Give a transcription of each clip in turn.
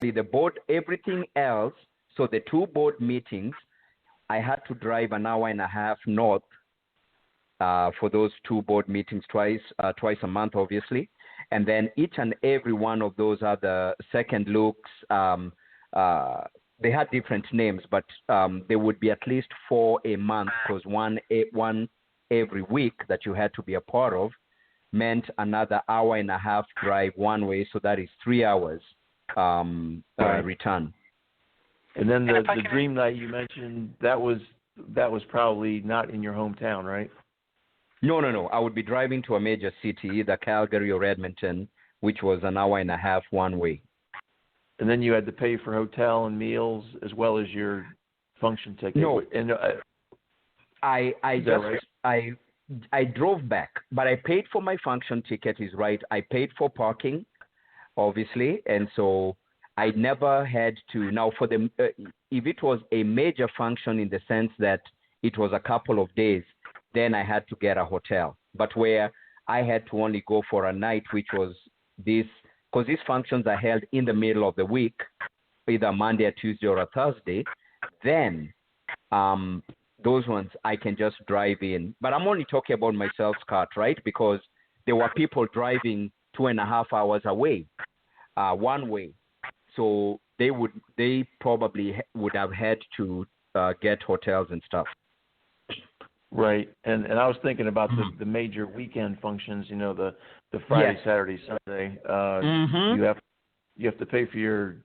the board, everything else. So the 2 board meetings, I had to drive an hour and a half north for those 2 board meetings twice a month, obviously. And then each and every one of those other second looks, they had different names, but there would be at least 4 a month, because one every week that you had to be a part of meant another hour and a half drive one way. So that is 3 hours return. And then the dream night you mentioned, that was probably not in your hometown, right? No. I would be driving to a major city, either Calgary or Edmonton, which was an hour and a half one way. And then you had to pay for hotel and meals as well as your function ticket. No, and, I drove back, but I paid for my function ticket. Is right. I paid for parking, obviously, and so I never had to. Now, for the if it was a major function in the sense that it was a couple of days, then I had to get a hotel. But where I had to only go for a night, which was this, because these functions are held in the middle of the week, either Monday, or Tuesday, or a Thursday, then those ones I can just drive in. But I'm only talking about myself, Scott, right? Because there were people driving 2.5 hours away, one way. So they probably would have had to get hotels and stuff. Right, and I was thinking about the major weekend functions. You know, the Friday, yes, Saturday, Sunday. You have to pay for your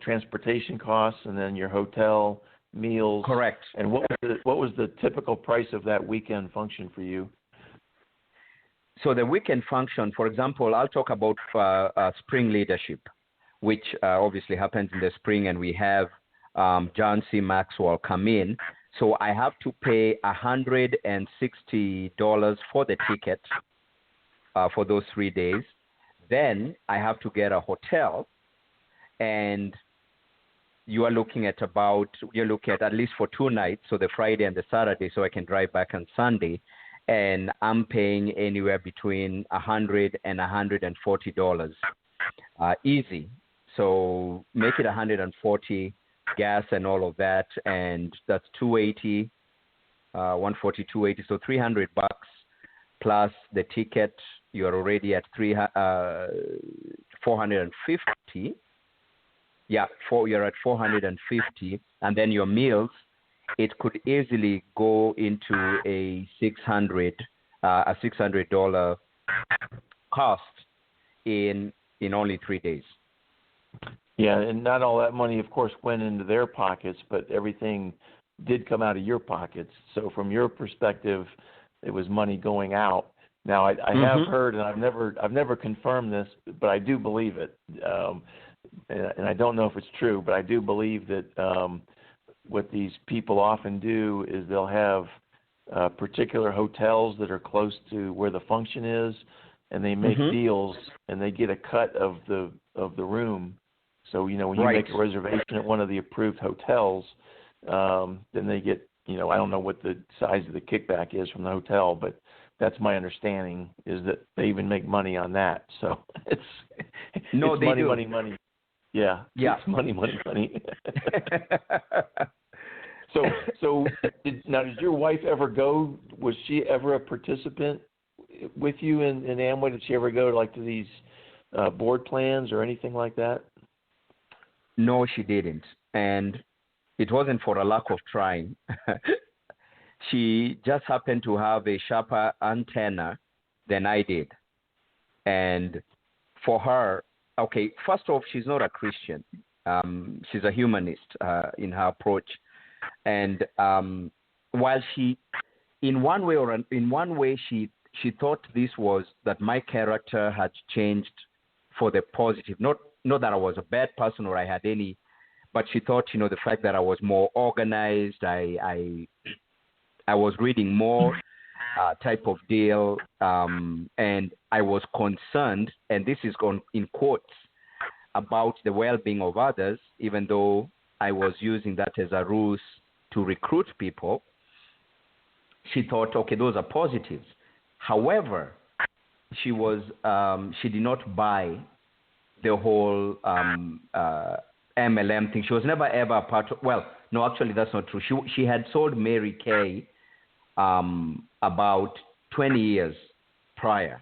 transportation costs and then your hotel, meals. Correct. And what was the typical price of that weekend function for you? So the weekend function, for example, I'll talk about spring leadership, which obviously happens in the spring, and we have John C. Maxwell come in. So I have to pay $160 for the ticket for those 3 days. Then I have to get a hotel, and you're looking at least for 2 nights, so the Friday and the Saturday, so I can drive back on Sunday, and I'm paying anywhere between $100 and $140 easy. So make it $140. Gas and all of that, and that's $280, $140, $280, so $300 plus the ticket. You're already at $450. Yeah, you're at $450, and then your meals. It could easily go into a $600 cost in only 3 days. Yeah, and not all that money, of course, went into their pockets, but everything did come out of your pockets. So from your perspective, it was money going out. Now, I have heard, and I've never confirmed this, but I do believe it. And I don't know if it's true, but I do believe that what these people often do is they'll have particular hotels that are close to where the function is, and they make deals, and they get a cut of the room. So, you know, when you make a reservation at one of the approved hotels, then they get, you know, I don't know what the size of the kickback is from the hotel, but that's my understanding, is that they even make money on that. So it's money. Yeah. It's money. So did your wife ever go? Was she ever a participant with you in Amway? Did she ever go to these board plans or anything like that? No, she didn't, and it wasn't for a lack of trying. She just happened to have a sharper antenna than I did, and for her, okay, first off, she's not a Christian. She's a humanist in her approach, and while she, in one way, she thought this was that my character had changed for the positive. Not that I was a bad person or I had any, but she thought, you know, the fact that I was more organized, I was reading more type of deal, and I was concerned, and this is in quotes, about the well-being of others, even though I was using that as a ruse to recruit people. She thought, okay, those are positives. However, she did not buy the whole MLM thing. She was never ever a part of. Well, no, actually, that's not true. She had sold Mary Kay about 20 years prior,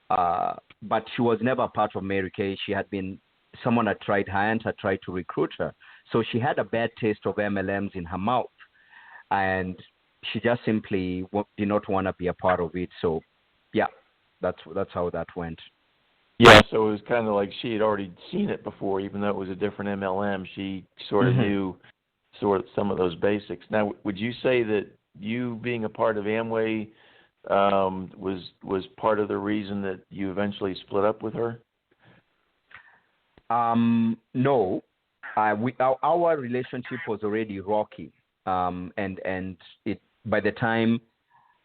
but she was never a part of Mary Kay. She had been someone had tried her aunt had tried to recruit her, so she had a bad taste of MLMs in her mouth, and she just simply did not want to be a part of it. So, yeah, that's how that went. Yeah, so it was kind of like she had already seen it before, even though it was a different MLM. She sort of knew some of those basics. Now, would you say that you being a part of Amway was part of the reason that you eventually split up with her? No, our relationship was already rocky, and it by the time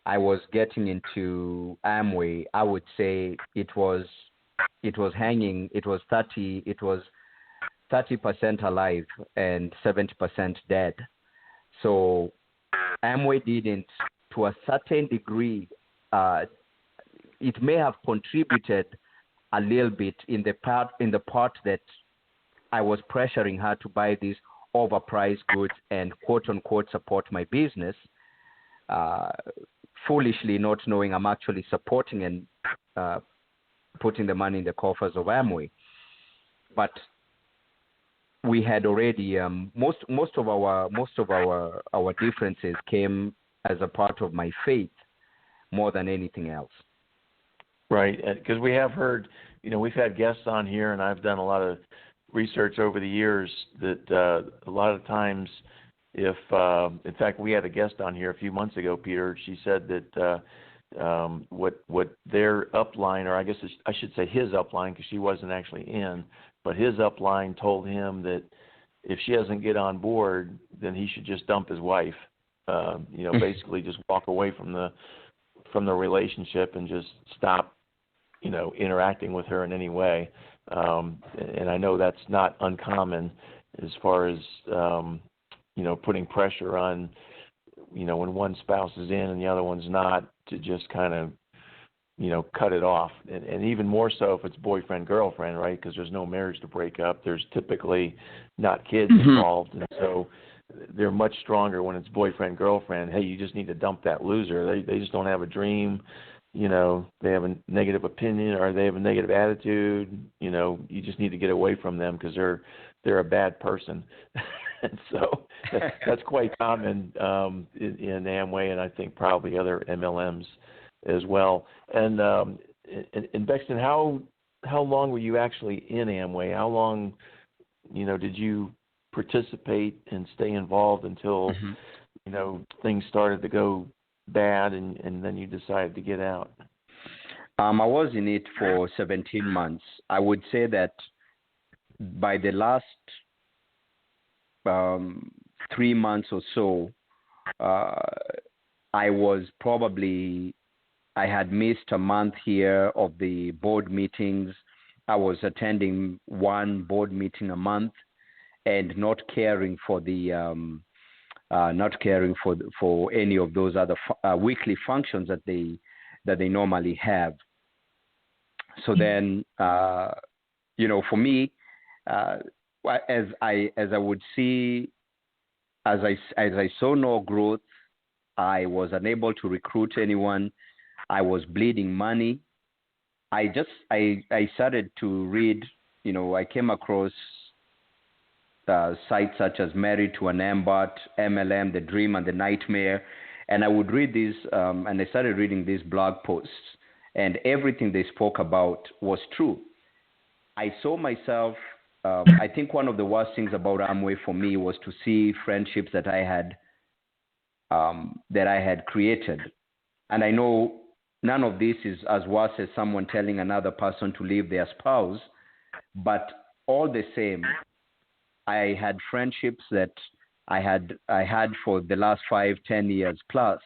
I was getting into Amway, I would say it was hanging. It was 30% alive and 70% dead. So Amway didn't, to a certain degree, it may have contributed a little bit in the part that I was pressuring her to buy these overpriced goods and quote unquote support my business, foolishly not knowing I'm actually supporting and putting the money in the coffers of Amway. But we had already most of our differences came as a part of my faith more than anything else. Right, because we have heard, we've had guests on here, and I've done a lot of research over the years that a lot of times, if in fact we had a guest on here a few months ago, Peter. She said that what their upline, or I guess I should say his upline, because she wasn't actually in, but his upline told him that if she doesn't get on board, then he should just dump his wife. Basically just walk away from the relationship and just stop, interacting with her in any way. And I know that's not uncommon as far as, putting pressure on, when one spouse is in and the other one's not, to just kind of, cut it off. And even more so if it's boyfriend, girlfriend, right? Because there's no marriage to break up. There's typically not kids involved. And so they're much stronger when it's boyfriend, girlfriend. Hey, you just need to dump that loser. They just don't have a dream. They have a negative opinion or they have a negative attitude. You just need to get away from them because they're a bad person. And so that's quite common in Amway, and I think probably other MLMs as well. And Bexten, how long were you actually in Amway? How long, did you participate and stay involved until things started to go bad and then you decided to get out? I was in it for 17 months. I would say that by the last 3 months or so, I had missed a month here of the board meetings. I was attending one board meeting a month and not caring for for any of those other weekly functions that they normally have. So then, for me, as I would see, as I saw no growth, I was unable to recruit anyone. I was bleeding money. I started to read. I came across sites such as Married to an Ambot, MLM, The Dream and the Nightmare, and I would read these, and I started reading these blog posts, and everything they spoke about was true. I saw myself. I think one of the worst things about Amway for me was to see friendships that I had created, and I know none of this is as worse as someone telling another person to leave their spouse, but all the same, I had friendships that I had for the last 5-10 years plus,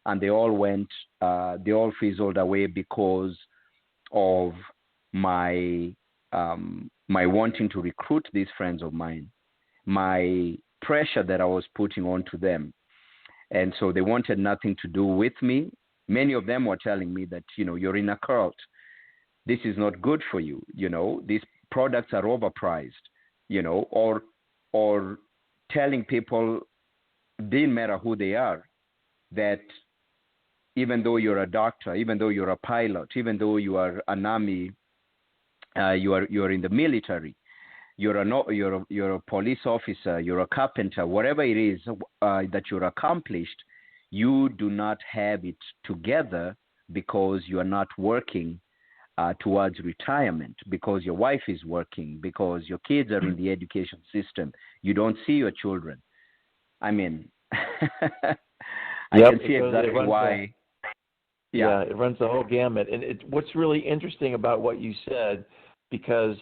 and they all fizzled away because of my wanting to recruit these friends of mine, my pressure that I was putting onto them. And so they wanted nothing to do with me. Many of them were telling me that, you're in a cult. This is not good for you. This products are overpriced, or telling people, didn't matter who they are, that even though you're a doctor, even though you're a pilot, even though you are an army, you're in the military, you're a police officer, you're a carpenter, whatever it is that you're accomplished, you do not have it together because you are not working towards retirement, because your wife is working, because your kids are in the education system. You don't see your children. I mean, I can see exactly why. Yeah, it runs the whole gamut. And what's really interesting about what you said, because,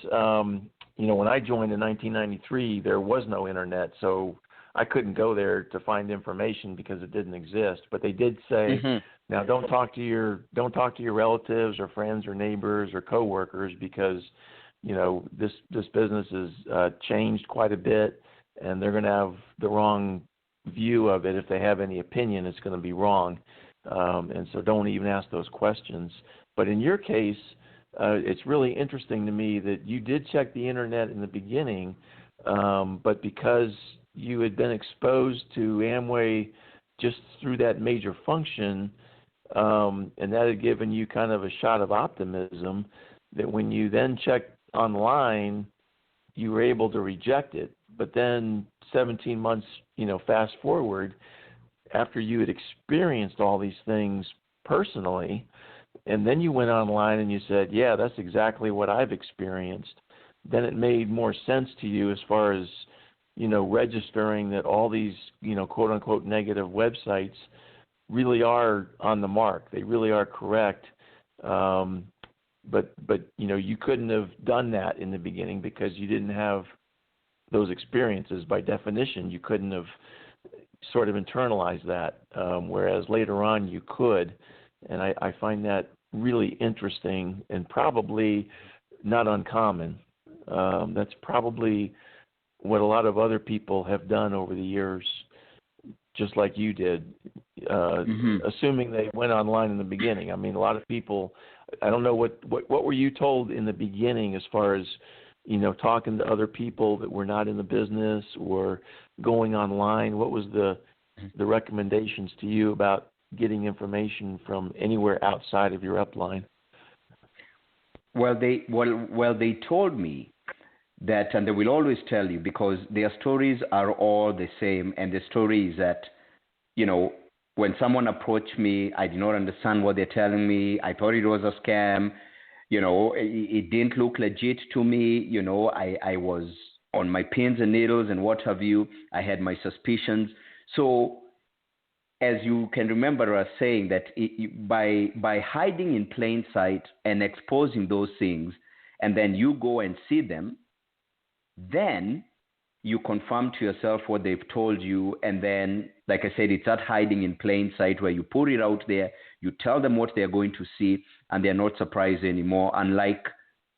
when I joined in 1993, there was no internet, so I couldn't go there to find information because it didn't exist. But they did say, now don't talk to your relatives or friends or neighbors or coworkers because, this business has changed quite a bit, and they're going to have the wrong view of it. If they have any opinion, it's going to be wrong. And so don't even ask those questions. But in your case, it's really interesting to me that you did check the internet in the beginning, but because you had been exposed to Amway just through that major function, and that had given you kind of a shot of optimism, that when you then checked online, you were able to reject it. But then 17 months, fast forward, after you had experienced all these things personally, and then you went online and you said, yeah, that's exactly what I've experienced, then it made more sense to you as far as, registering that all these, quote unquote negative websites really are on the mark. They really are correct. But you couldn't have done that in the beginning because you didn't have those experiences. By definition, you couldn't have sort of internalized that, whereas later on you could. And I find that really interesting and probably not uncommon. That's probably what a lot of other people have done over the years, just like you did, assuming they went online in the beginning. I mean, a lot of people, I don't know, what were you told in the beginning as far as, talking to other people that were not in the business or going online? What was the recommendations to you about getting information from anywhere outside of your upline? Well, they told me that, and they will always tell you, because their stories are all the same, and the story is that, when someone approached me, I did not understand what they're telling me. I thought it was a scam. It didn't look legit to me. I was on my pins and needles and what have you. I had my suspicions. So, as you can remember us saying, that by hiding in plain sight and exposing those things, and then you go and see them, then you confirm to yourself what they've told you. And then, like I said, it's that hiding in plain sight where you put it out there, you tell them what they're going to see, and they're not surprised anymore, unlike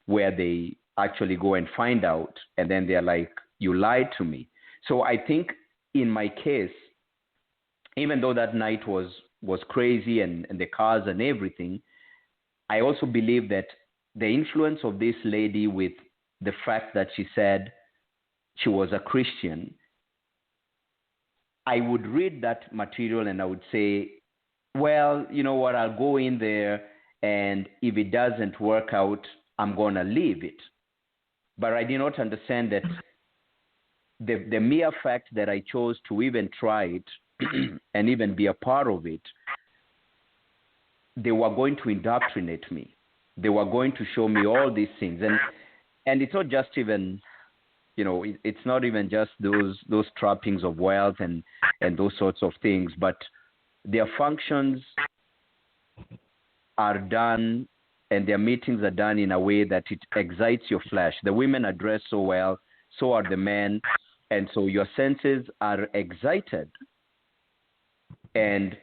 where they actually go and find out, and then they're like, you lied to me. So I think in my case, even though that night was crazy and the cars and everything, I also believe that the influence of this lady, with the fact that she said she was a Christian, I would read that material and I would say, well, you know what, I'll go in there, and if it doesn't work out, I'm going to leave it. But I did not understand that the mere fact that I chose to even try it and even be a part of it, they were going to indoctrinate me. They were going to show me all these things. And it's not just even, it's not even just those trappings of wealth and those sorts of things, but their functions are done and their meetings are done in a way that it excites your flesh. The women are dressed so well, so are the men, and so your senses are excited. And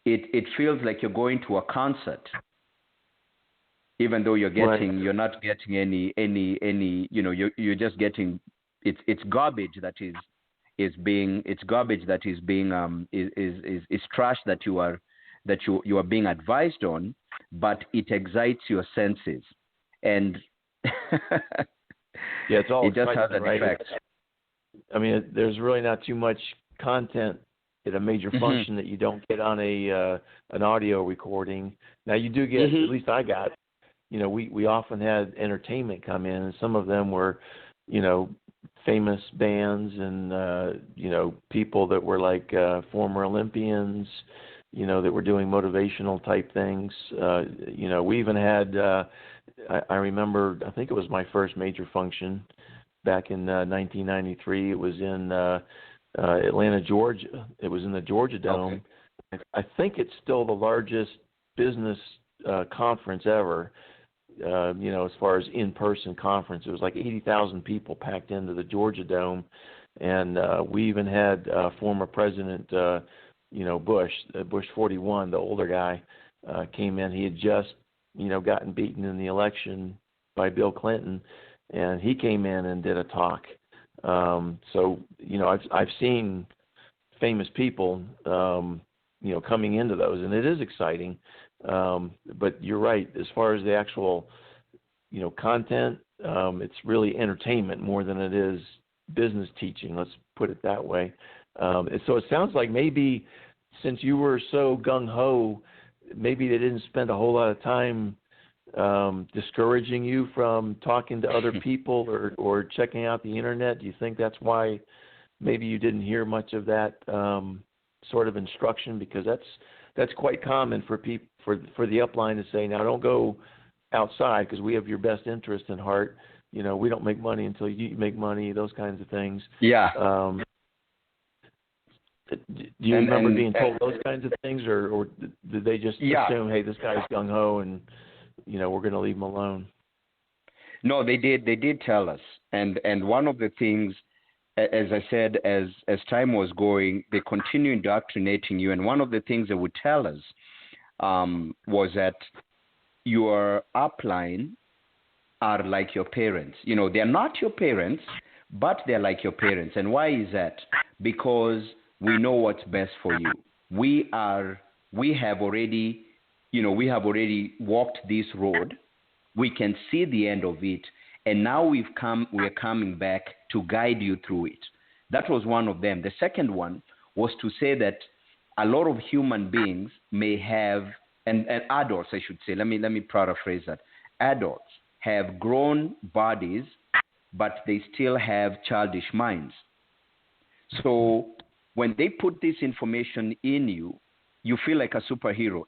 it feels like you're going to a concert, even though you're not getting any, you're just getting, it's garbage that is trash that you are being advised on, but it excites your senses. And Yeah, it's all it just has excitement, an right? effect. I mean, there's really not too much content at a major function that you don't get on an audio recording. Now you do get, at least I got, we often had entertainment come in, and some of them were, famous bands and people that were like former Olympians, that were doing motivational type things. We even had I remember, I think it was my first major function back in 1993. It was in Atlanta, Georgia. It was in the Georgia Dome. Okay. I think it's still the largest business conference ever. As far as in-person conference, it was like 80,000 people packed into the Georgia Dome, and we even had former President, Bush 41, the older guy, came in. He had just, gotten beaten in the election by Bill Clinton, and he came in and did a talk. So I've seen famous people, coming into those, and it is exciting. But you're right, as far as the actual, content, it's really entertainment more than it is business teaching. Let's put it that way. So it sounds like maybe since you were so gung-ho, maybe they didn't spend a whole lot of time discouraging you from talking to other people or checking out the internet. Do you think that's why maybe you didn't hear much of that sort of instruction? Because that's quite common for the upline to say, now don't go outside because we have your best interest in heart. We don't make money until you make money, those kinds of things. Yeah. Do you remember being told those kinds of things, or did they just assume, hey, this guy's gung-ho and, we're going to leave him alone? No, they did. They did tell us. And one of the things, as I said, as time was going, they continued indoctrinating you. And one of the things they would tell us was that your upline are like your parents. They're not your parents, but they're like your parents. And why is that? Because we know what's best for you. We have already walked this road. We can see the end of it. And now we're coming back to guide you through it. That was one of them. The second one was to say that a lot of human beings may have, and adults, I should say, let me paraphrase that. Adults have grown bodies, but they still have childish minds. So when they put this information in you, you feel like a superhero.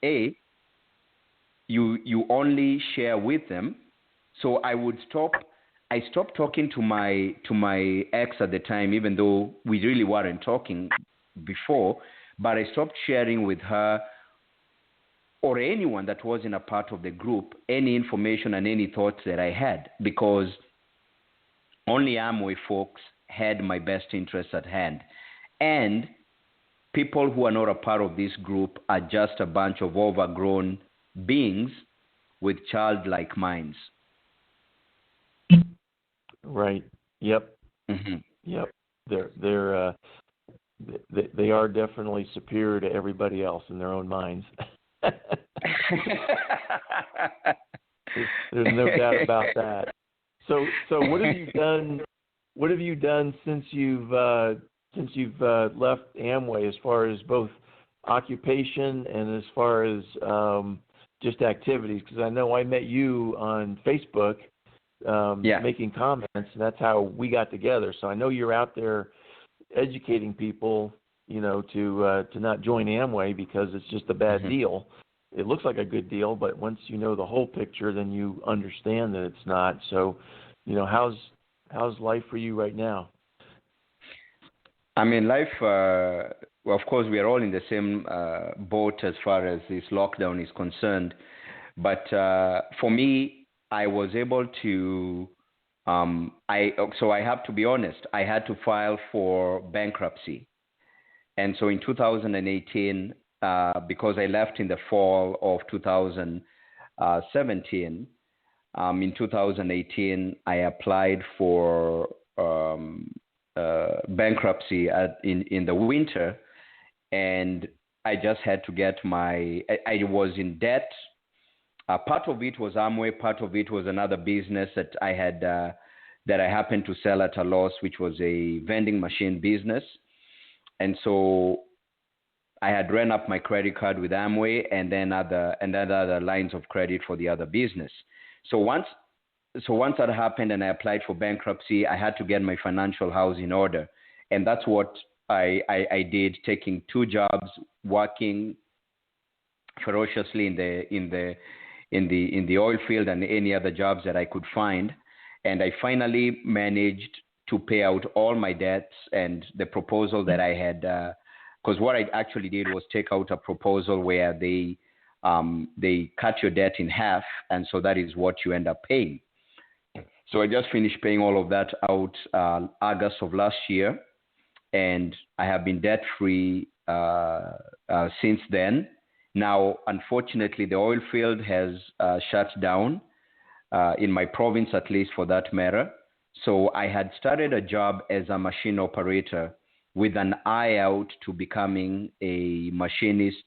You only share with them. So I stopped talking to my ex at the time, even though we really weren't talking before, but I stopped sharing with her or anyone that wasn't a part of the group any information and any thoughts that I had, because only Amway folks had my best interests at hand. And people who are not a part of this group are just a bunch of overgrown beings with childlike minds. Right. Yep. Mm-hmm. Yep. They are definitely superior to everybody else in their own minds. There's no doubt about that. So what have you done? What have you done since you've left Amway, as far as both occupation and as far as just activities? Because I know I met you on Facebook making comments, and that's how we got together. So I know you're out there educating people, to not join Amway because it's just a bad deal. It looks like a good deal, but once you know the whole picture, then you understand that it's not. So, how's life for you right now? I mean, life, well, of course, we are all in the same boat as far as this lockdown is concerned. But for me, I was able to, so I have to be honest, I had to file for bankruptcy. And so in 2018, because I left in the fall of 2017, in 2018, I applied for bankruptcy in the winter, and I just had to get I was in debt Part of it was Amway, part of it was another business that I had that I happened to sell at a loss, which was a vending machine business. And so I had ran up my credit card with Amway and then other lines of credit for the other business. So once that happened and I applied for bankruptcy, I had to get my financial house in order. And that's what I did, taking 2 jobs, working ferociously in the oil field and any other jobs that I could find. And I finally managed to pay out all my debts and the proposal that I had, because what I actually did was take out a proposal where they cut your debt in half, and so that is what you end up paying. So I just finished paying all of that out August of last year, and I have been debt-free since then. Now, unfortunately, the oil field has shut down, in my province at least for that matter. So I had started a job as a machine operator with an eye out to becoming a machinist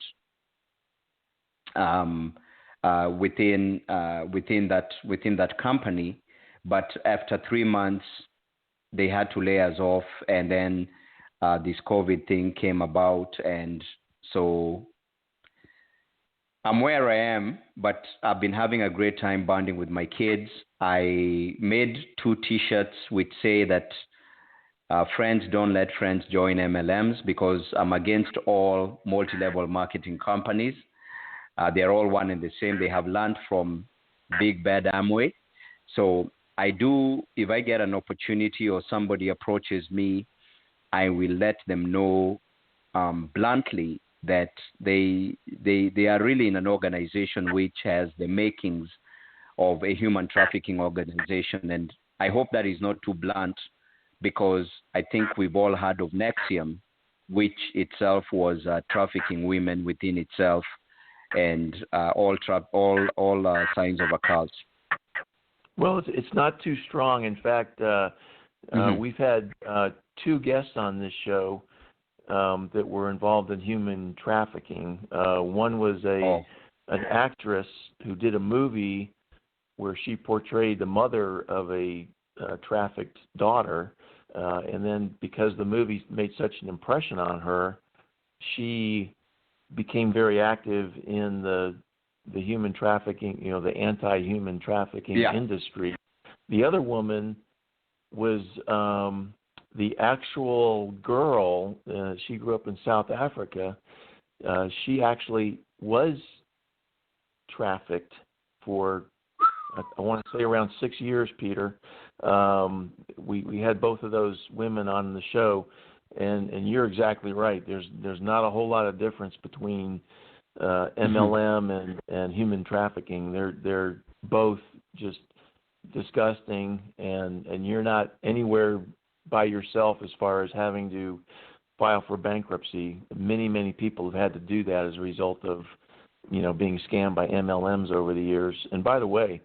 within that company. But after 3 months, they had to lay us off, and then this COVID thing came about, and so I'm where I am, but I've been having a great time bonding with my kids. I made 2 T-shirts which say that friends don't let friends join MLMs, because I'm against all multi-level marketing companies. They're all one and the same. They have learned from Big Bad Amway. So I do, if I get an opportunity or somebody approaches me, I will let them know bluntly that they are really in an organization which has the makings of a human trafficking organization. And I hope that is not too blunt, because I think we've all heard of Nexium, which itself was trafficking women within itself, and all signs of a cult. Well, it's not too strong. In fact, we've had 2 guests on this show that were involved in human trafficking. One was an actress who did a movie where she portrayed the mother of a trafficked daughter, and then because the movie made such an impression on her, she became very active in the human trafficking, the anti-human trafficking industry. The other woman was the actual girl. She grew up in South Africa. She actually was trafficked for, I want to say, around 6 years, Peter. We had both of those women on the show, and you're exactly right. There's not a whole lot of difference between MLM and human trafficking. They're both just disgusting, and you're not anywhere by yourself as far as having to file for bankruptcy. Many people have had to do that as a result of being scammed by MLMs over the years. And by the way,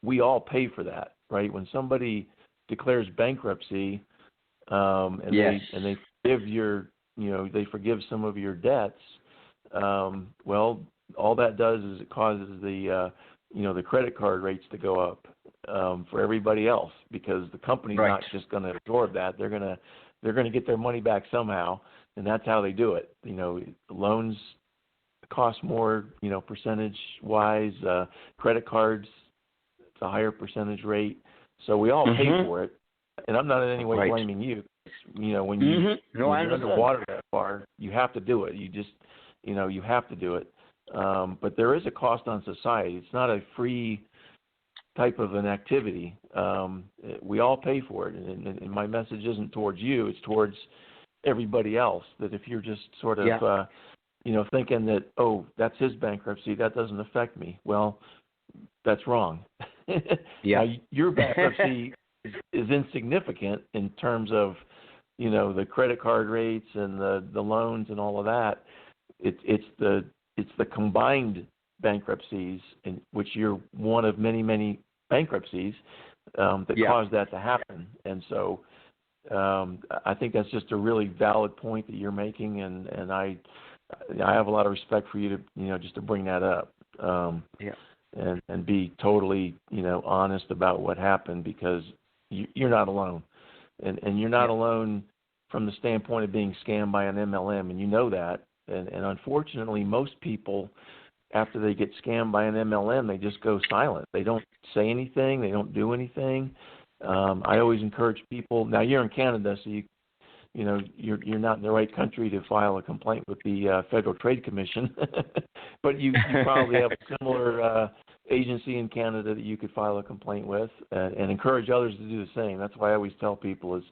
we all pay for that, right? When somebody declares bankruptcy, and they forgive some of your debts, well, all that does is it causes the credit card rates to go up for everybody else, because the company's not just going to absorb that. They're going to get their money back somehow, and that's how they do it. Loans cost more, percentage wise. Credit cards, it's a higher percentage rate. So we all pay for it, and I'm not in any way blaming you. When you're underwater that far, you have to do it. You just you have to do it. But there is a cost on society. It's not a free type of an activity. We all pay for it. And my message isn't towards you. It's towards everybody else, that if you're just sort of, thinking that, oh, that's his bankruptcy, that doesn't affect me. Well, that's wrong. Now, your bankruptcy is insignificant in terms of, the credit card rates and the loans and all of that. It's the combined bankruptcies, in which you're one of many bankruptcies that caused that to happen. And so I think that's just a really valid point that you're making, and I have a lot of respect for you to just to bring that up. and be totally, honest about what happened, because you're not alone. And you're not alone from the standpoint of being scammed by an MLM, and you know that. And unfortunately, most people, after they get scammed by an MLM, they just go silent. They don't say anything. They don't do anything. I always encourage people. Now, you're in Canada, so you're not in the right country to file a complaint with the Federal Trade Commission, but you probably have a similar agency in Canada that you could file a complaint with, and encourage others to do the same. That's why I always tell people is,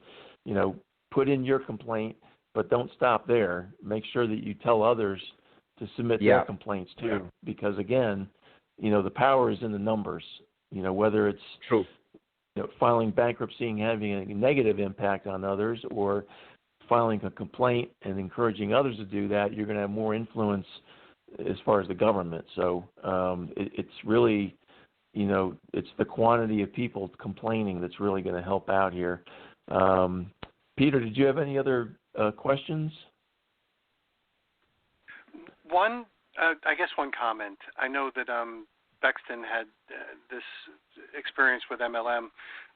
put in your complaint, but don't stop there. Make sure that you tell others to submit their complaints too, because again, the power is in the numbers. Whether it's true. Filing bankruptcy and having a negative impact on others, or filing a complaint and encouraging others to do that, you're going to have more influence as far as the government. So it's really, it's the quantity of people complaining that's really going to help out here. Peter, did you have any other questions? One comment. I know that Bexten had this experience with MLM.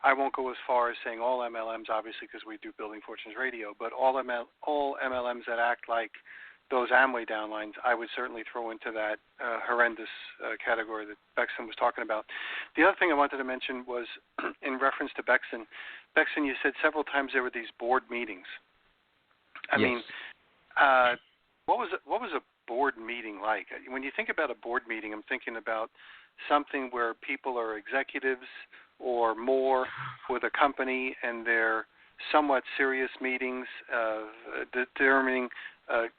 I won't go as far as saying all MLMs, obviously, because we do Building Fortunes Radio, but all MLMs that act like those Amway downlines, I would certainly throw into that horrendous category that Bexten was talking about. The other thing I wanted to mention was in reference to Bexten. Bexten, you said several times there were these board meetings. I mean, what was a board meeting like? When you think about a board meeting, I'm thinking about something where people are executives or more with a company, and they're somewhat serious meetings determining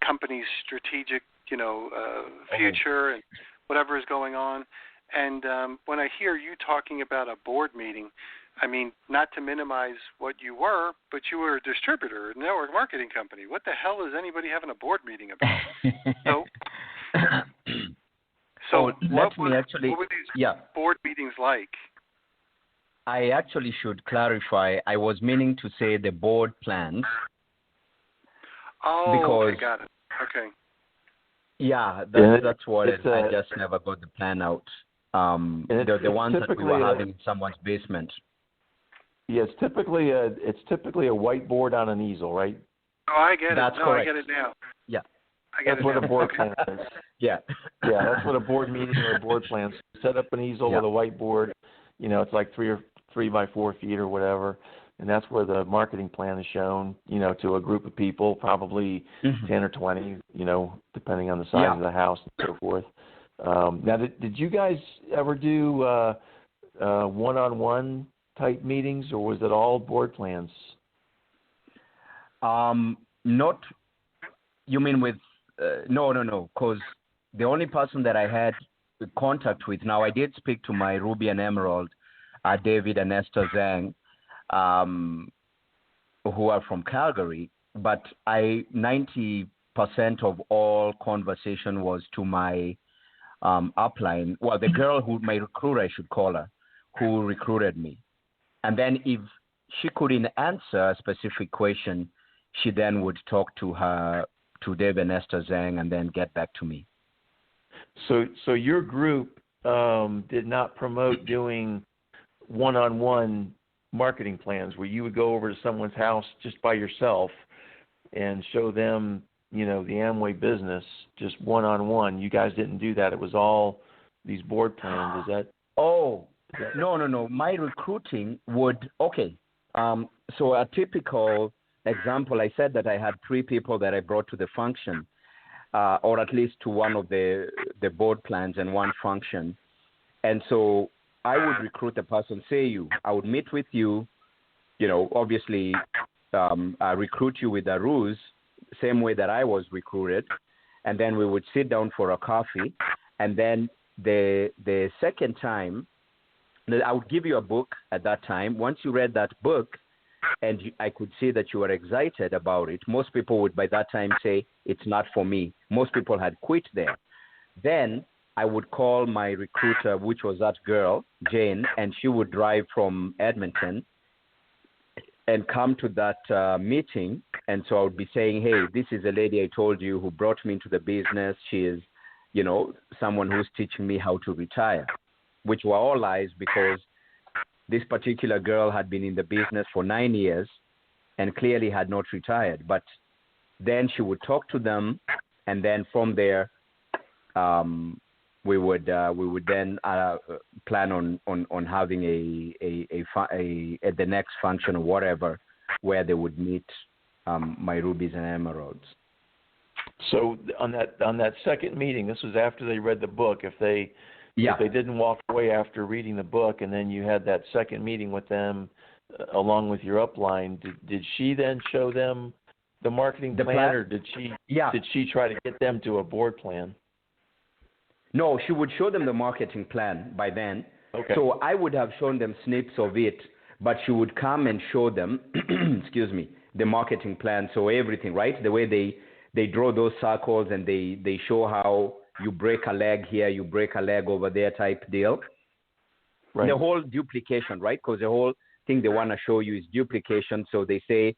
company's strategic, future and whatever is going on. And when I hear you talking about a board meeting, I mean, not to minimize what you were, but you were a distributor, a network marketing company. What the hell is anybody having a board meeting about? What were these board meetings like? I actually should clarify. I was meaning to say the board plans. Oh, because, okay, got it. Okay. Yeah, that's what it is. I just never got the plan out. The ones that we were having in someone's basement. Yeah, it's typically a whiteboard on an easel, right? Oh, I get That's it. No, correct. I get it now. Yeah. That's what a board plan is. Yeah. Yeah, that's what a board meeting or a board plan is. Set up an easel with a whiteboard. It's like 3 by 4 feet or whatever, and that's where the marketing plan is shown, to a group of people, probably 10 or 20, depending on the size of the house and so forth. Now, did you guys ever do one-on-one type meetings, or was it all board plans? Not. You mean with? No. Because the only person that I had contact with. Now, I did speak to my Ruby and Emerald, David and Esther Zhang, who are from Calgary. But 90% of all conversation was to my upline. Well, the girl my recruiter, I should call her, who recruited me. And then if she couldn't answer a specific question, she then would talk to Dave and Esther Zhang and then get back to me. So your group did not promote doing one-on-one marketing plans where you would go over to someone's house just by yourself and show them, the Amway business just one-on-one. You guys didn't do that. It was all these board plans. Is that? Oh, no. My recruiting would, okay. So a typical example, I said that I had 3 people that I brought to the function, or at least to one of the board plans and one function. And so I would recruit a person, I would meet with you, obviously recruit you with a ruse, same way that I was recruited. And then we would sit down for a coffee. And then the second time, I would give you a book at that time. Once you read that book, and I could see that you were excited about it, most people would by that time say, it's not for me. Most people had quit there. Then I would call my recruiter, which was that girl, Jane, and she would drive from Edmonton and come to that meeting. And so I would be saying, hey, this is a lady I told you who brought me into the business. She is, someone who's teaching me how to retire. which were all lies because this particular girl had been in the business for 9 years and clearly had not retired. But then she would talk to them, and then from there, we would then plan on having at the next function or whatever, where they would meet my rubies and emeralds. So on that second meeting, this was after they read the book. If they didn't walk away after reading the book, and then you had that second meeting with them along with your upline, did she then show them the marketing plan, or did she try to get them to a board plan? No, she would show them the marketing plan by then. Okay. So I would have shown them snips of it, but she would come and show them, the marketing plan. So everything, right? The way they draw those circles, and they show how you break a leg here, you break a leg over there type deal. Right. The whole duplication, right? Because the whole thing they want to show you is duplication. So they say,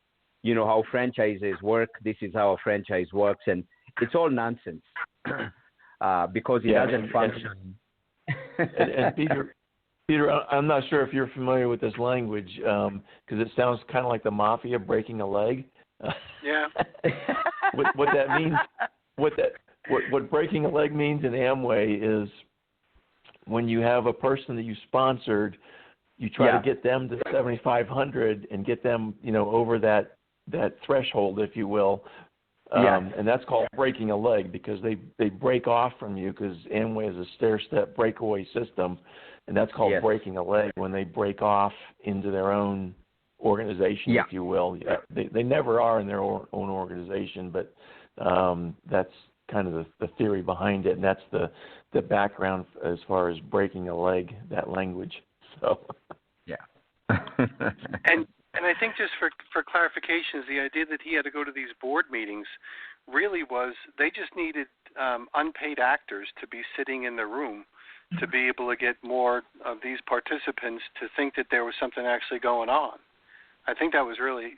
how franchises work. This is how a franchise works. And it's all nonsense because it doesn't function. And Peter, I'm not sure if you're familiar with this language because it sounds kind of like the mafia breaking a leg. Yeah. What that means, what breaking a leg means in Amway is when you have a person that you sponsored, you try to get them to 7,500 and get them, over that threshold, if you will. And that's called breaking a leg because they break off from you because Amway is a stair-step breakaway system, and that's called breaking a leg when they break off into their own organization, if you will. They never are in their own organization, but that's kind of the theory behind it, and that's the background as far as breaking a leg, that language. So and I think just for clarifications, the idea that he had to go to these board meetings really was they just needed unpaid actors to be sitting in the room to be able to get more of these participants to think that there was something actually going on. I think that was really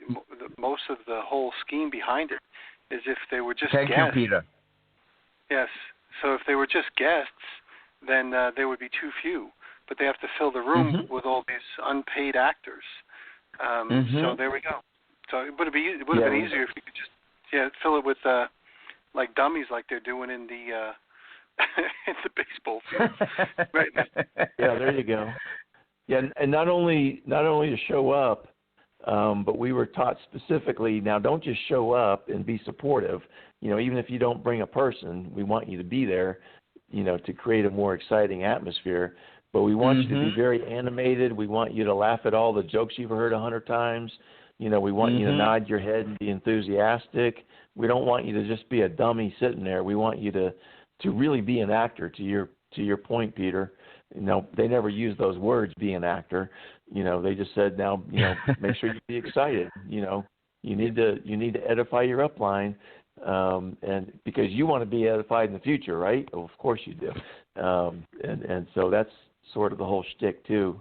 most of the whole scheme behind it, is if they were just guests. Thank you, Peter. Yes. So if they were just guests, then there would be too few. But they have to fill the room with all these unpaid actors. So there we go. So it would have been easier if you could just fill it with like dummies, like they're doing in the in the baseball field. Right. Yeah, there you go. Yeah, and not only to show up, but we were taught specifically, now don't just show up and be supportive. Even if you don't bring a person, we want you to be there, to create a more exciting atmosphere. But we want you to be very animated. We want you to laugh at all the jokes you've heard 100 times. We want you to nod your head and be enthusiastic. We don't want you to just be a dummy sitting there. We want you to really be an actor. To your point, Peter, they never use those words, be an actor. They just said, now, make sure you be excited. You need to edify your upline, and because you want to be edified in the future, right? Well, of course you do. And so that's sort of the whole shtick too.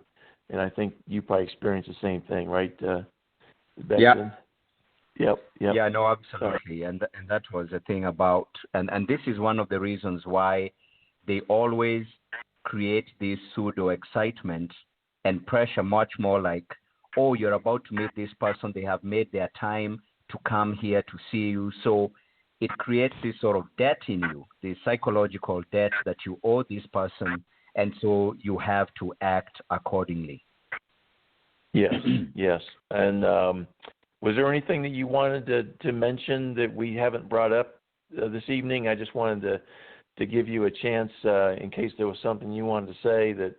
And I think you probably experienced the same thing, right? Yeah. Yep. Yeah, no, absolutely. And that was the thing about, and this is one of the reasons why they always create this pseudo excitement and pressure, much more like, oh, you're about to meet this person. They have made their time to come here to see you. So it creates this sort of debt in you, this psychological debt that you owe this person. And so you have to act accordingly. Yes. And was there anything that you wanted to mention that we haven't brought up this evening? I just wanted to give you a chance in case there was something you wanted to say that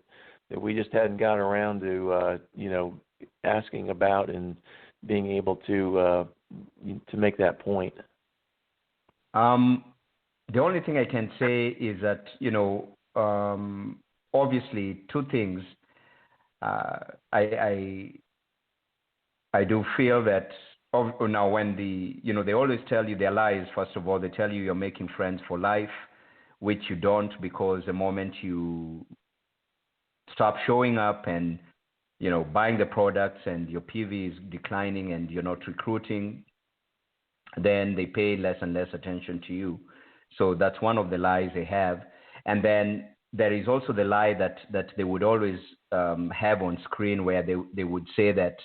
we just hadn't gotten around to, asking about and being able to make that point. The only thing I can say is that, obviously, two things. I do feel that now when they always tell you their lies. First of all, they tell you you're making friends for life, which you don't, because the moment you stop showing up and buying the products and your PV is declining and you're not recruiting, then they pay less and less attention to you. So that's one of the lies they have. And then there is also the lie that they would always have on screen, where they would say that,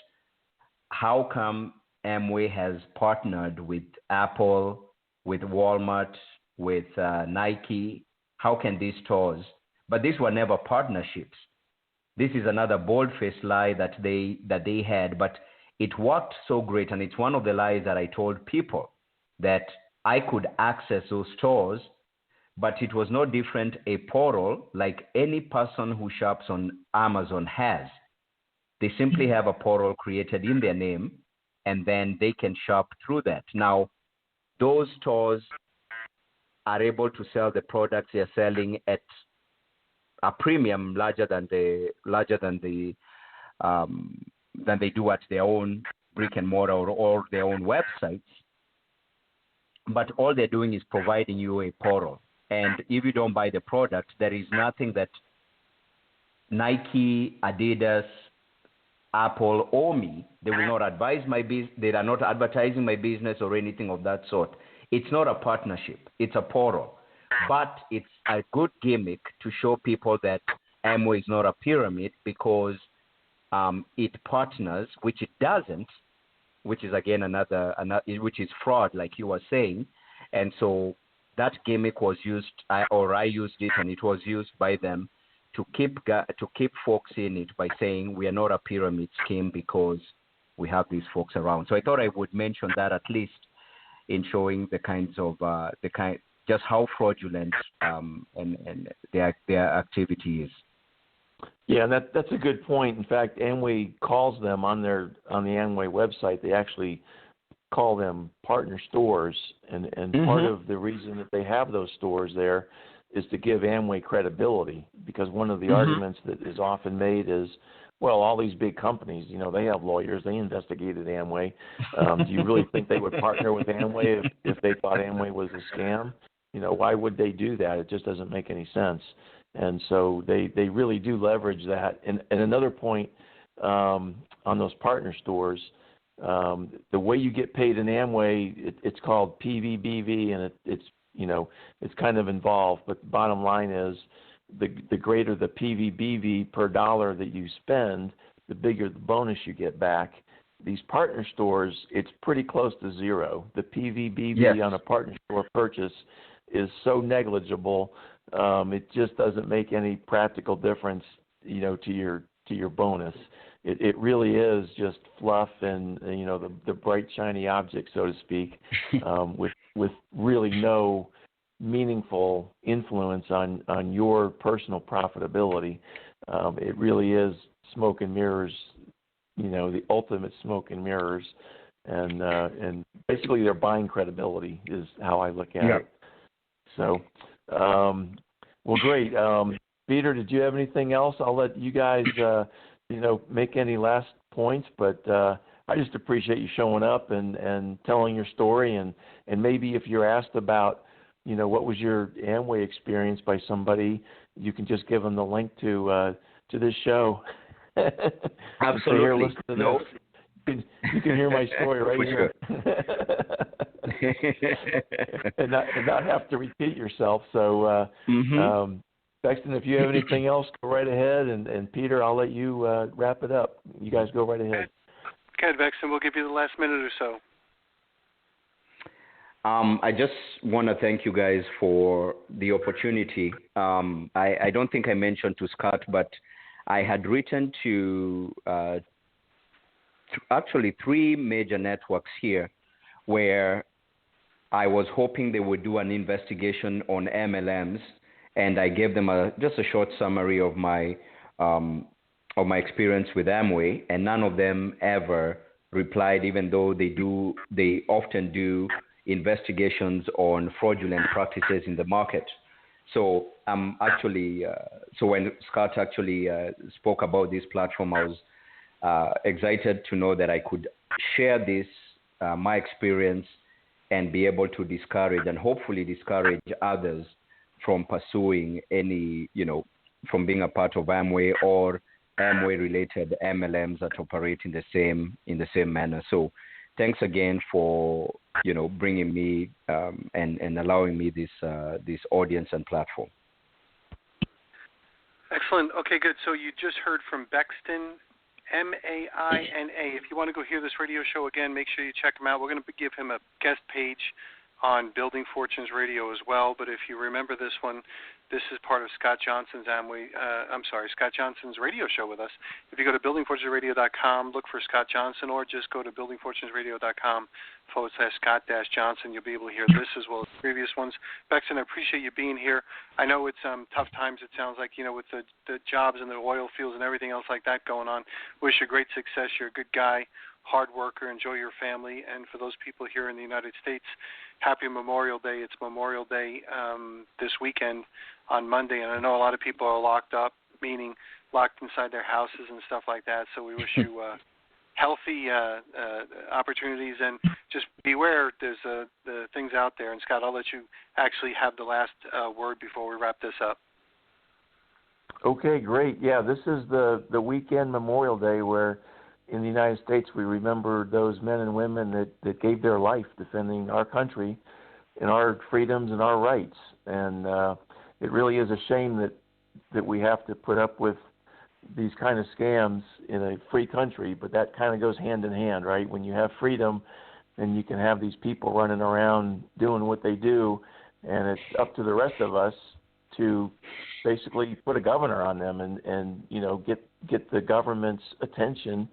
how come Amway has partnered with Apple, with Walmart, with Nike? How can these stores? But these were never partnerships. This is another bold-faced lie that they had, but it worked so great, and it's one of the lies that I told people, that I could access those stores, but it was no different a portal like any person who shops on Amazon has. They simply have a portal created in their name, and then they can shop through that. Now, those stores are able to sell the products they're selling at a premium larger than they do at their own brick and mortar or their own websites. But all they're doing is providing you a portal. And if you don't buy the product, there is nothing that Nike, Adidas, Apple, or me, they will not advise my business. They are not advertising my business or anything of that sort. It's not a partnership. It's a portal. But it's a good gimmick to show people that Amway is not a pyramid, because it partners, which it doesn't, which is again another, which is fraud, like you were saying. And so that gimmick was used, I used it, and it was used by them to keep folks in it by saying we are not a pyramid scheme because we have these folks around. So I thought I would mention that, at least in showing the kinds of just how fraudulent and their activity is. Yeah, that's a good point. In fact, Amway calls them on the Amway website. They actually call them partner stores, and part of the reason that they have those stores there is to give Amway credibility, because one of the arguments that is often made is, well, all these big companies, they have lawyers, they investigated Amway. Do you really think they would partner with Amway if they thought Amway was a scam? Why would they do that? It just doesn't make any sense. And so they really do leverage that. And another point on those partner stores, the way you get paid in Amway, it's called PVBV, and it's kind of involved. But the bottom line is, the greater the PVBV per dollar that you spend, the bigger the bonus you get back. These partner stores, it's pretty close to zero. The PVBV on a partner store purchase is so negligible, it just doesn't make any practical difference, to your bonus. It really is just fluff and the bright shiny object, so to speak, with really no meaningful influence on your personal profitability. It really is smoke and mirrors, the ultimate smoke and mirrors, and basically they're buying credibility is how I look at it. So, well, great. Peter, did you have anything else? I'll let you guys, make any last points, but I just appreciate you showing up and telling your story, and maybe if you're asked about, what was your Amway experience by somebody, you can just give them the link to this show. Absolutely. You can hear my story right here. and not have to repeat yourself. So, Bexten, if you have anything else, go right ahead. And Peter, I'll let you wrap it up. You guys go right ahead. Okay, Bexten, we'll give you the last minute or so. I just want to thank you guys for the opportunity. I don't think I mentioned to Scott, but I had written to actually 3 major networks here, where I was hoping they would do an investigation on MLMs, and I gave them just a short summary of my experience with Amway, and none of them ever replied, even though they often do investigations on fraudulent practices in the market. So so when Scott actually spoke about this platform, I was excited to know that I could share this, my experience, and be able to discourage and hopefully discourage others from pursuing any, from being a part of Amway or Amway-related MLMs that operate in the same manner. So thanks again for, bringing me and allowing me this audience and platform. Excellent. Okay, good. So you just heard from Bexten, Maina. If you want to go hear this radio show again, make sure you check him out. We're going to give him a guest page on Building Fortunes Radio as well. But if you remember this one, this is part of Scott Johnson's Scott Johnson's radio show with us. If you go to buildingfortunesradio.com, look for Scott Johnson, or just go to buildingfortunesradio.com/Scott-Johnson. You'll be able to hear this as well as previous ones. Bexten, I appreciate you being here. I know it's tough times, it sounds like, with the jobs and the oil fields and everything else like that going on. Wish you great success. You're a good guy, hard worker. Enjoy your family. And for those people here in the United States, happy Memorial Day. It's Memorial Day this weekend on Monday, and I know a lot of people are locked up, meaning locked inside their houses and stuff like that. So we wish you healthy opportunities, and just beware. There's the things out there. And Scott, I'll let you actually have the last word before we wrap this up. Okay, great. Yeah, this is the weekend Memorial Day where in the United States we remember those men and women that gave their life defending our country and our freedoms and our rights. And it really is a shame that we have to put up with these kind of scams in a free country, but that kind of goes hand in hand, right? When you have freedom, then you can have these people running around doing what they do, and it's up to the rest of us to basically put a governor on them and get the government's attention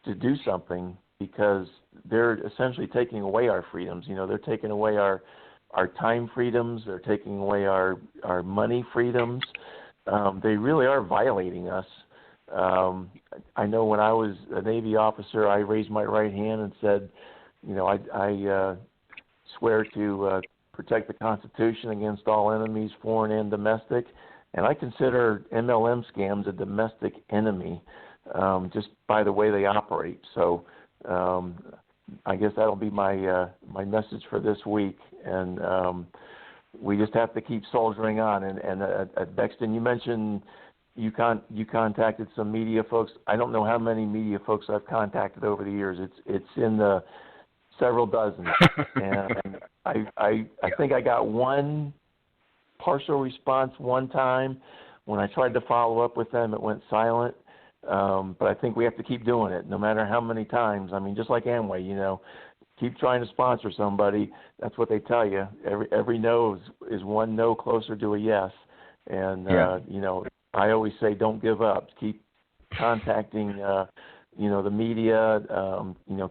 to do something, because they're essentially taking away our freedoms. They're taking away our time freedoms. They're taking away our money freedoms. They really are violating us. I know when I was a Navy officer, I raised my right hand and said, I swear to protect the Constitution against all enemies, foreign and domestic. And I consider MLM scams a domestic enemy, just by the way they operate. So I guess that'll be my message for this week. And we just have to keep soldiering on. And at Bexten, you mentioned you contacted some media folks. I don't know how many media folks I've contacted over the years. It's in the several dozen. And I think I got one partial response one time. When I tried to follow up with them, it went silent. But I think we have to keep doing it, no matter how many times. I mean, just like Amway, keep trying to sponsor somebody. That's what they tell you. Every no is one no closer to a yes. And, I always say don't give up. Keep contacting, the media,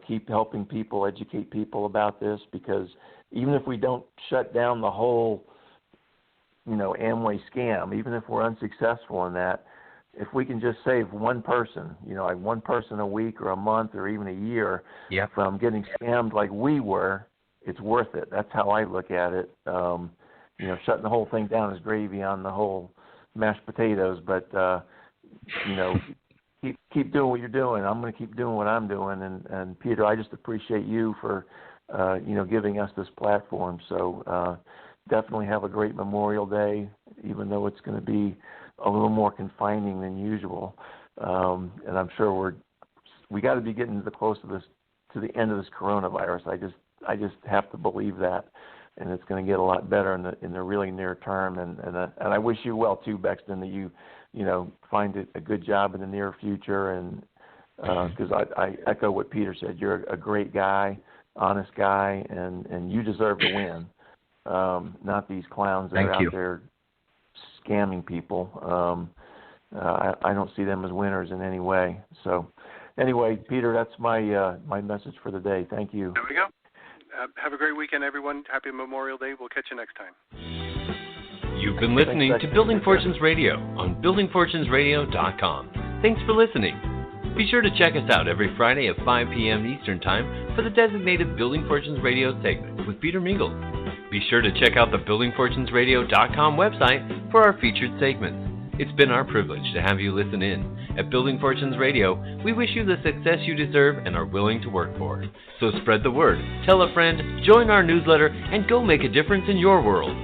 keep helping people, educate people about this, because even if we don't shut down the whole, Amway scam, even if we're unsuccessful in that, if we can just save one person, like one person a week or a month or even a year from getting scammed like we were, it's worth it. That's how I look at it. Shutting the whole thing down is gravy on the whole mashed potatoes, but, keep doing what you're doing. I'm going to keep doing what I'm doing. And Peter, I just appreciate you for, giving us this platform. So definitely have a great Memorial Day, even though it's going to be a little more confining than usual. And I'm sure we got to be getting close to the end of this coronavirus. I just have to believe that, and it's going to get a lot better in the really near term. And I wish you well too, Bexten, that you find a good job in the near future. And because I echo what Peter said, you're a great guy, honest guy, and you deserve to win. Not these clowns that are out there scamming people. I don't see them as winners in any way. So anyway, Peter, that's my message for the day. Thank you. There we go. Have a great weekend, everyone. Happy Memorial Day. We'll catch you next time. You've been listening to Building Fortunes Radio on buildingfortunesradio.com. Thanks for listening. Be sure to check us out every Friday at 5 p.m. Eastern Time for the designated Building Fortunes Radio segment with Peter Mingles. Be sure to check out the buildingfortunesradio.com website for our featured segments. It's been our privilege to have you listen in. At Building Fortunes Radio, we wish you the success you deserve and are willing to work for. So spread the word, tell a friend, join our newsletter, and go make a difference in your world.